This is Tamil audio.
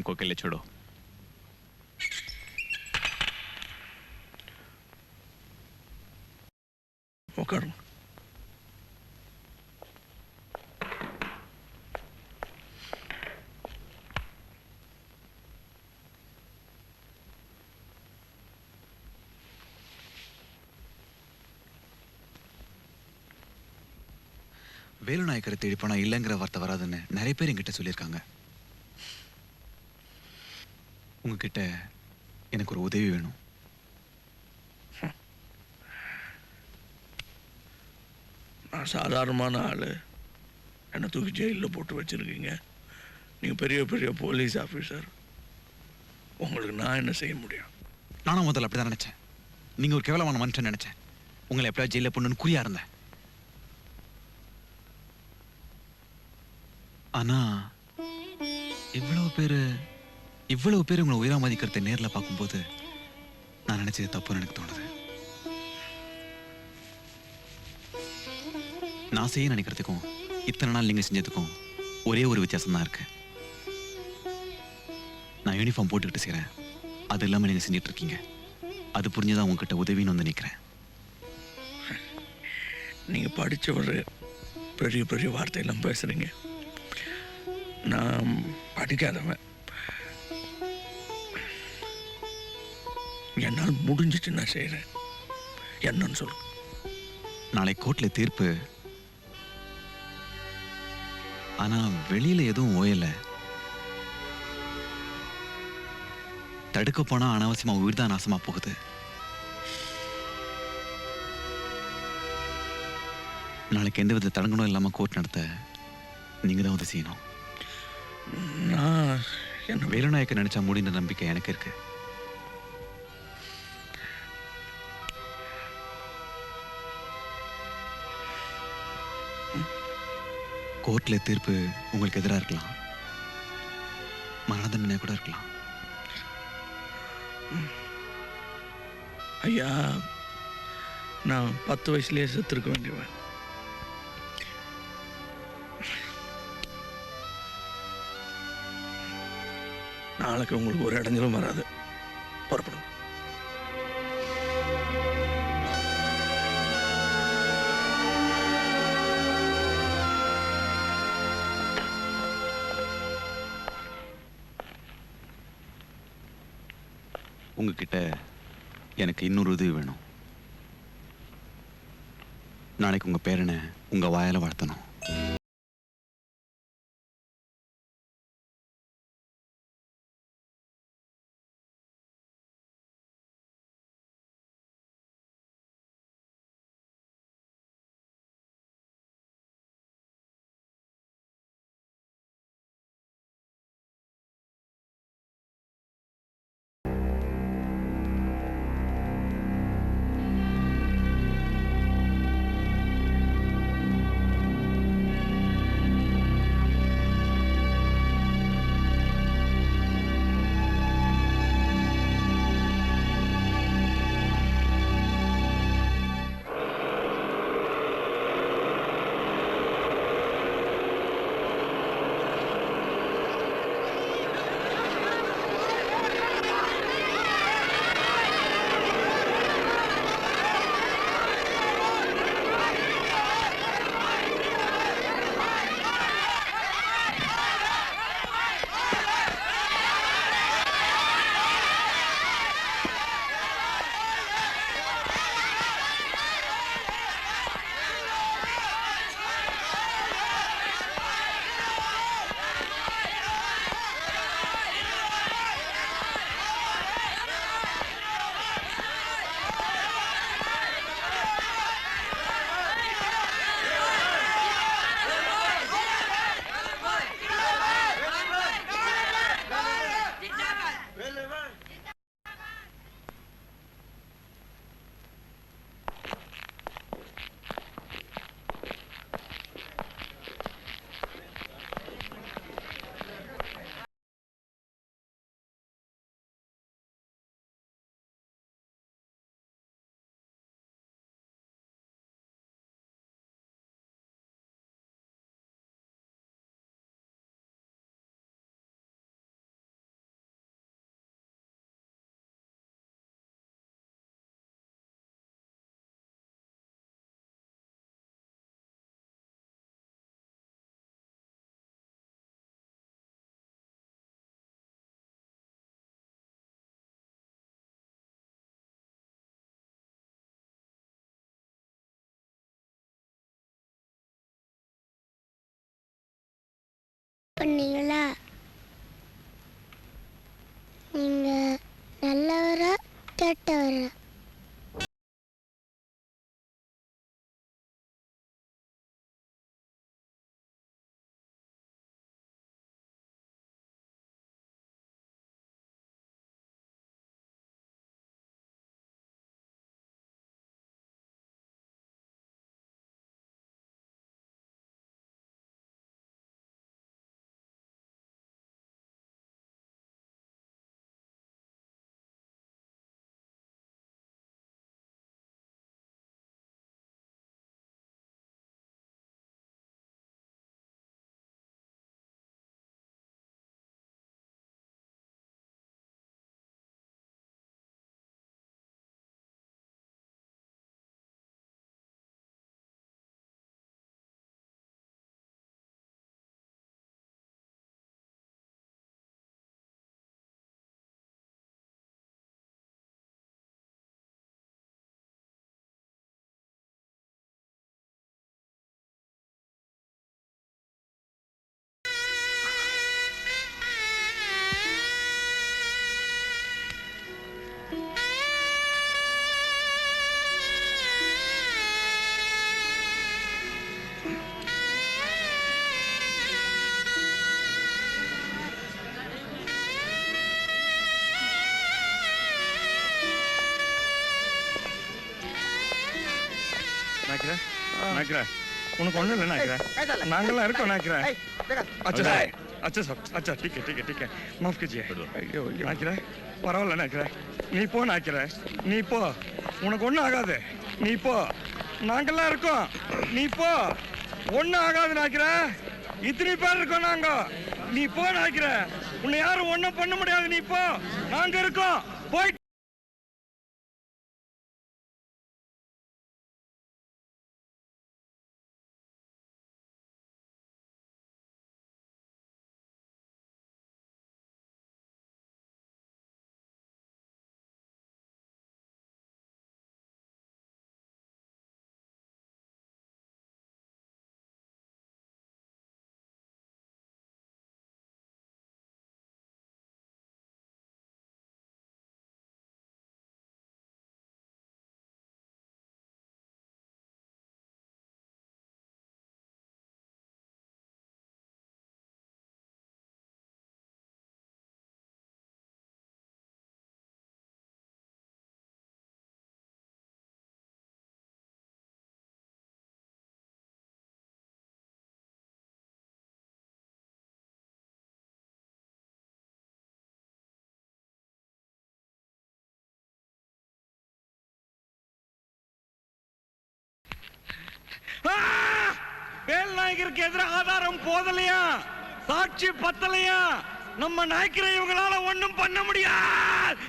को अकेले छोड़ो। उकारो। வேலு நாயக்கரை தேடி போனா இல்லைங்கிற வார்த்தை வராதுன்னு நிறைய பேர் என்கிட்ட சொல்லியிருக்காங்க. உங்ககிட்ட எனக்கு ஒரு உதவி வேணும். நான் சாதாரணமான ஆள், என்னை தூக்கி ஜெயிலில் போட்டு வச்சுருக்கீங்க. நீங்கள் பெரிய பெரிய போலீஸ் ஆஃபீஸர், உங்களுக்கு நான் என்ன செய்ய முடியும்? நானும் முதல்ல அப்படி தான் நினச்சேன். நீங்கள் ஒரு கேவலமான மனுஷன் நினச்சேன். உங்களை எப்படியா ஜெயிலில் போடணுன்னு குறியா இருந்தேன். ஆனா இவ்வளவு பேர் உங்களை உயிரா மதிக்கிறத நேரில் பார்க்கும்போது நான் நினைச்சது தப்புன்னு எனக்கு தோணுது. நான் செய்ய நினைக்கிறதுக்கும் இத்தனை நாள் நீங்க செஞ்சதுக்கும் ஒரே ஒரு வித்தியாசம் தான் இருக்கு. நான் யூனிஃபார்ம் போட்டுக்கிட்டு செய்கிறேன், அது இல்லாமல் நீங்க செஞ்சிட்டு இருக்கீங்க. அது புரிஞ்சுதான் உங்ககிட்ட உதவின்னு வந்து நிற்கிறேன். நீங்க படிச்சவர், பெரிய பெரிய வார்த்தையெல்லாம் பேசுறீங்க. நான் படிக்காதவன். என்னால் முடிஞ்சிச்சு, நான் செய்கிறேன். என்னன்னு சொல்லு. நாளை கோர்ட்ல தீர்ப்பு. ஆனா வெளியில எதுவும் ஓயல. தடுக்க போனா அனாவசியமா உயிர் தான் நாசமா போகுது. நாளைக்கு எந்த வித தடங்கணும் இல்லாம கோர்ட் நடத்த நீங்க தான் உதவி செய்யணும். நான் என்ன வேலுநாயக்க நினைச்சா முடிந்த நம்பிக்கை எனக்கு இருக்கு. கோர்ட்ல தீர்ப்பு உங்களுக்கு எதிராக இருக்கலாம், மரண தண்டனை கூட இருக்கலாம். ஐயா, நான் 10 வயசுலேயே செத்துருக்க வேண்டியவன். நாளைக்கு உங்களுக்கு ஒரு இடைஞ்சலும் வராது. புறப்படும். உங்ககிட்ட எனக்கு இன்னொரு உதவி வேணும். நாளைக்கு உங்க பேரனை உங்க வாயால வாழ்த்தணும். பண்ணீங்களா? நீங்க நல்லவரா கெட்டவரா? उनको नागला अच्छा अच्छा सब अच्छा ठीक है माफ कीजिए परवाल நீ போ நீ போ உனக்கு ஒன்றும் ஆகாது நீ போ நாங்கெல்லாம் இருக்கோம் நீ போ ஒன்றும் ஆகாது நாக்கிற இத்தனை பேர் இருக்கோம் நாங்க நீ போ நாக்கிற உன்னை யாரும் ஒன்றும் பண்ண முடியாது நீ போ நாங்க இருக்கோம் போய் வேல்நாயகருக்கு எதிராக ஆதாரம் போதலையா சாட்சி பத்தலையா நம்ம நாய்க்கிற இவங்களால ஒண்ணும் பண்ண முடியாது